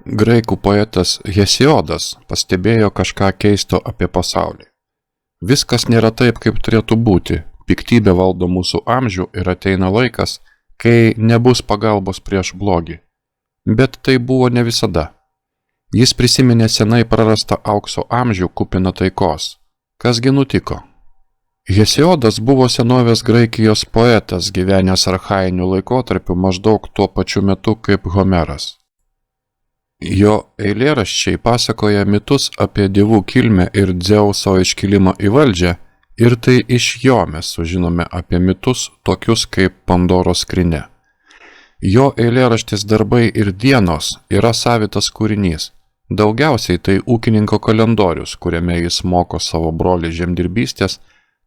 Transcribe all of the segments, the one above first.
Graikų poetas Hesiodas pastebėjo kažką keisto apie pasaulį. Viskas nėra taip, kaip turėtų būti. Piktybė valdo mūsų amžių ir ateina laikas, kai nebus pagalbos prieš blogį. Bet tai buvo ne visada. Jis prisiminė senai prarastą aukso amžių kupiną taikos. Kasgi nutiko? Hesiodas buvo senovės Graikijos poetas, gyvenęs archainiu laikotarpiu maždaug tuo pačiu metu kaip Homeras. Jo eilėraščiai pasakoja mitus apie dievų kilmę ir Dzeuso iškilimą į valdžią, ir tai iš jo mes sužinome apie mitus tokius kaip Pandoros skrynia. Jo eilėraštis Darbai ir dienos yra savitas kūrinys. Daugiausiai tai ūkininko kalendorius, kuriame jis moko savo brolį žemdirbystės,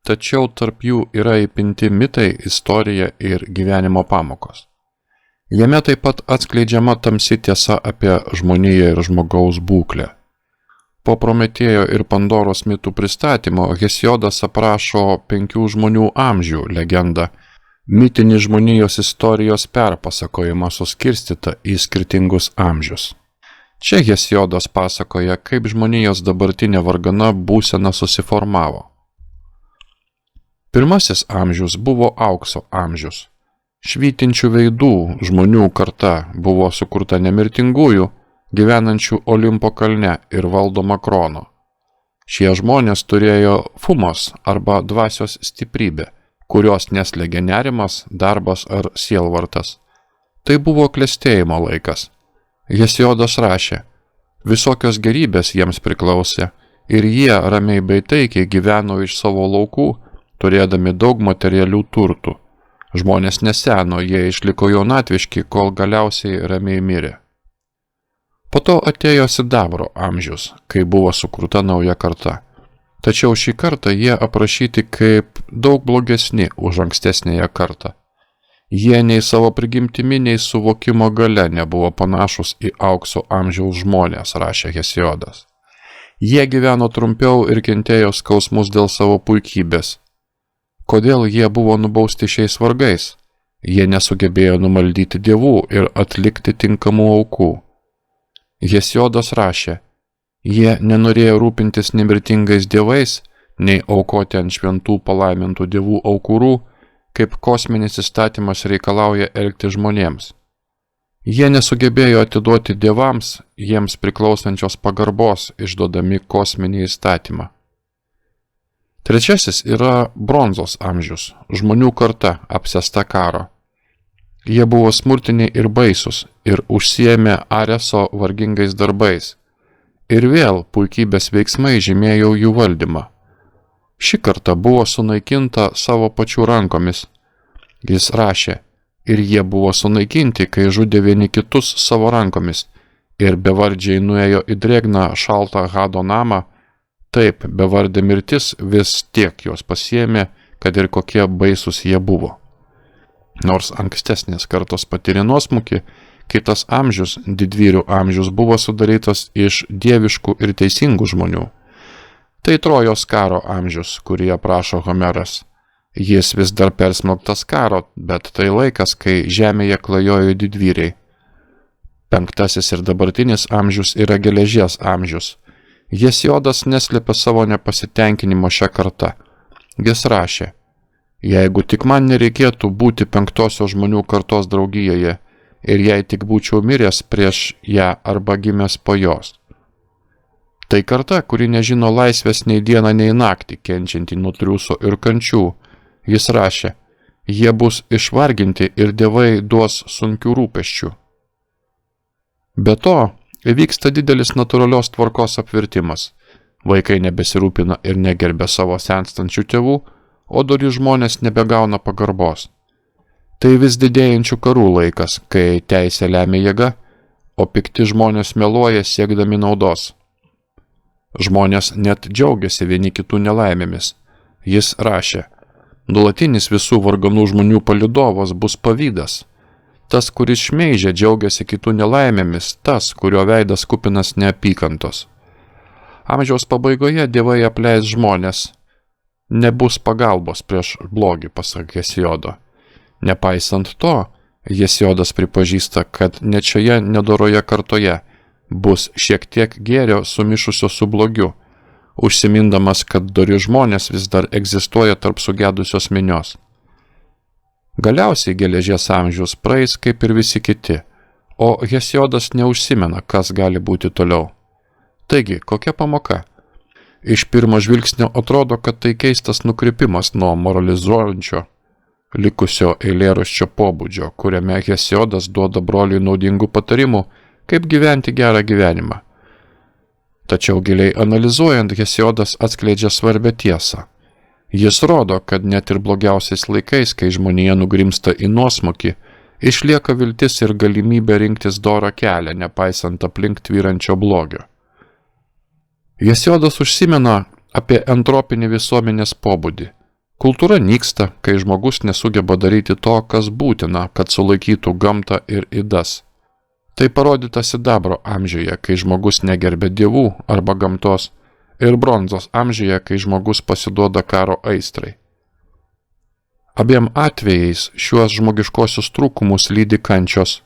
tačiau tarp jų yra įpinti mitai, istorija ir gyvenimo pamokos. Jame taip pat atskleidžiama tamsi tiesa apie žmoniją ir žmogaus būklę. Po Prometėjo ir Pandoros mitų pristatymo Hesiodas aprašo 5 žmonių amžių legendą, mitinį žmonijos istorijos perpasakojimą suskirstytą į skirtingus amžius. Čia Hesiodas pasakoja, kaip žmonijos dabartinė vargana būsena susiformavo. Pirmasis amžius buvo aukso amžius. Švytinčių veidų žmonių karta buvo sukurta nemirtingųjų, gyvenančių Olimpo kalne ir valdoma Krono. Šie žmonės turėjo fumos arba dvasios stiprybę, kurios neslėgė nerimas, darbas ar sielvartas. Tai buvo klestėjimo laikas. Hesiodas rašė, visokios gerybės jiems priklausė ir jie ramiai bei taikiai gyveno iš savo laukų, turėdami daug materialių turtų. Žmonės neseno, jie išliko jaunatviški, kol galiausiai ramiai mirė. Po to atėjo sidabro amžius, kai buvo sukurta nauja karta. Tačiau šį kartą jie aprašyti kaip daug blogesni už ankstesnėje kartą. Jie nei savo prigimtimi, nei suvokimo gale nebuvo panašus į aukso amžiaus žmonės, rašė Hesiodas. Jie gyveno trumpiau ir kentėjo skausmus dėl savo puikybės. Kodėl jie buvo nubausti šiais vargais? Jie nesugebėjo numaldyti dievų ir atlikti tinkamų aukų. Hesiodas rašė, jie nenorėjo rūpintis nemirtingais dievais, nei aukoti ant šventų palaimintų dievų aukurų, kaip kosminis įstatymas reikalauja elgti žmonėms. Jie nesugebėjo atiduoti dievams jiems priklausančios pagarbos, išduodami kosminį įstatymą. Trečiasis yra bronzos amžius, žmonių karta apsėsta karo. Jie buvo smurtiniai ir baisus ir užsiėmė Areso vargingais darbais. Ir vėl puikybės veiksmai žymėjo jų valdymą. Ši karta buvo sunaikinta savo pačių rankomis. Jis rašė, ir jie buvo sunaikinti, kai žudė vieni kitus savo rankomis, ir bevardžiai nuėjo į drėgną šaltą Hado namą. Taip, bevardė mirtis vis tiek juos pasiėmė, kad ir kokie baisus jie buvo. Nors ankstesnės kartos patyrė nuosmukį, kitas amžius, didvyrių amžius, buvo sudarytas iš dieviškų ir teisingų žmonių. Tai Trojos karo amžius, kurį aprašo Homeras. Jis vis dar persmelktas karo, bet tai laikas, kai žemėje klajojo didvyriai. Penktasis ir dabartinis amžius yra geležies amžius. Hesiodas neslėpė savo nepasitenkinimo šią kartą. Jis rašė, jeigu tik man nereikėtų būti penktosios žmonių kartos draugijoje ir jei tik būčiau miręs prieš ją arba gimęs po jos. Tai karta, kuri nežino laisvės nei dieną, nei naktį, kenčianti nuo triūso ir kančių. Jis rašė, jie bus išvarginti ir dievai duos sunkių rūpesčių. Be to, įvyksta didelis natūralios tvarkos apvirtimas. Vaikai nebesirūpina ir negerbia savo senstančių tėvų, o dori žmonės nebegauna pagarbos. Tai vis didėjančių karų laikas, kai teisė lemia jėga, o pikti žmonės meluoja siekdami naudos. Žmonės net džiaugiasi vieni kitų nelaimėmis. Jis rašė, nuolatinis visų varganų žmonių palydovas bus pavydas. Tas, kuris šmeižia, džiaugiasi kitų nelaimėmis, tas, kurio veidas kupinas neapykantos. Amžiaus pabaigoje dievai apleis žmonės. Nebus pagalbos prieš blogį, pasak Hesiodo. Nepaisant to, Hesiodas pripažįsta, kad net šioje nedoroje kartoje bus šiek tiek gėrio sumišusio su blogiu, užsimindamas, kad dori žmonės vis dar egzistuoja tarp sugedusios minios. Galiausiai geležies amžius praeis kaip ir visi kiti, o Hesiodas neužsimena, kas gali būti toliau. Taigi, kokia pamoka? Iš pirmo žvilgsnio atrodo, kad tai keistas nukrypimas nuo moralizuojančio likusio eilėraščio pobūdžio, kuriame Hesiodas duoda broliui naudingų patarimų, kaip gyventi gerą gyvenimą. Tačiau giliai analizuojant, Hesiodas atskleidžia svarbę tiesą. Jis rodo, kad net ir blogiausiais laikais, kai žmonija nugrimsta į nuosmukį, išlieka viltis ir galimybė rinktis dorą kelią, nepaisant aplink tvyrančio blogio. Hesiodas užsimena apie entropinį visuomenės pobūdį. Kultūra nyksta, kai žmogus nesugeba daryti to, kas būtina, kad sulaikytų gamtą ir ydas. Tai parodyta sidabro amžiuje, kai žmogus negerbė dievų arba gamtos, ir bronzos amžiuje, kai žmogus pasiduoda karo aistrai. Abiem atvejais šiuos žmogiškosius trūkumus lydi kančios.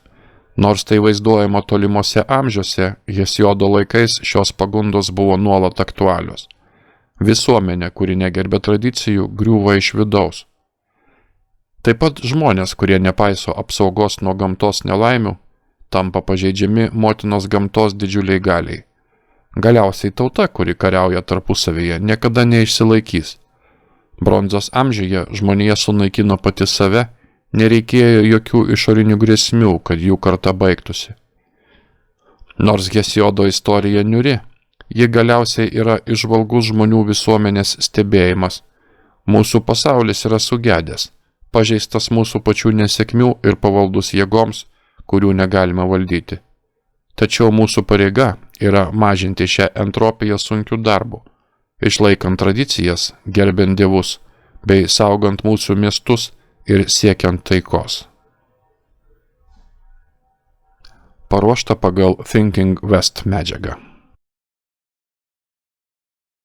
Nors tai vaizduojama tolimuose amžiuose, Hesiodo laikais šios pagundos buvo nuolat aktualios. Visuomenė, kuri negerbė tradicijų, griūva iš vidaus. Taip pat žmonės, kurie nepaiso apsaugos nuo gamtos nelaimių, tampa pažeidžiami motinos gamtos didžiuliai galiai. Galiausiai tauta, kuri kariauja tarpusavyje, niekada neišsilaikys. Bronzos amžiuje žmonija sunaikino pati save, nereikėjo jokių išorinių grėsmių, kad jų karta baigtųsi. Nors Hesiodo istorija niuri, ji galiausiai yra įžvalgus žmonių visuomenės stebėjimas. Mūsų pasaulis yra sugedęs, pažeistas mūsų pačių nesėkmių ir pavaldus jėgoms, kurių negalime valdyti. Tačiau mūsų pareiga yra mažinti šią entropiją sunkių darbų, išlaikant tradicijas, gerbiant dievus, bei saugant mūsų miestus ir siekiant taikos. Paruošta pagal Thinking West medžiagą.